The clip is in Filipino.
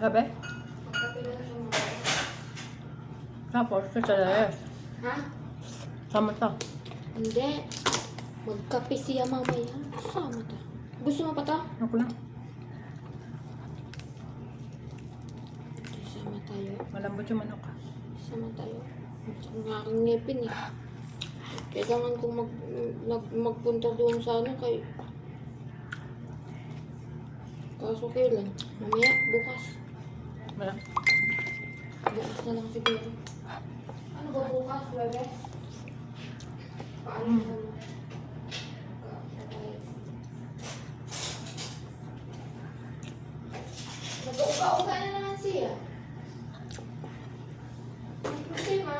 Gabi? Magkape lang siya mamaya. Tapos, kacayas. Ha? Sama to. Hindi. Magkape siya mamaya. Sama ta. Gusto mo pa to? Ako lang. Sama tayo. Malambot yung manok. Sama tayo. Ang aking ngipin eh. Kailangan kong magpunta doon sa ano kay... Kaso kailan? Mamaya, bukas. Wala. Bukas na lang siguro. Ano ba bukas, Webes? Paano naman? Nag-uga-uga na naman siya. Ang problema,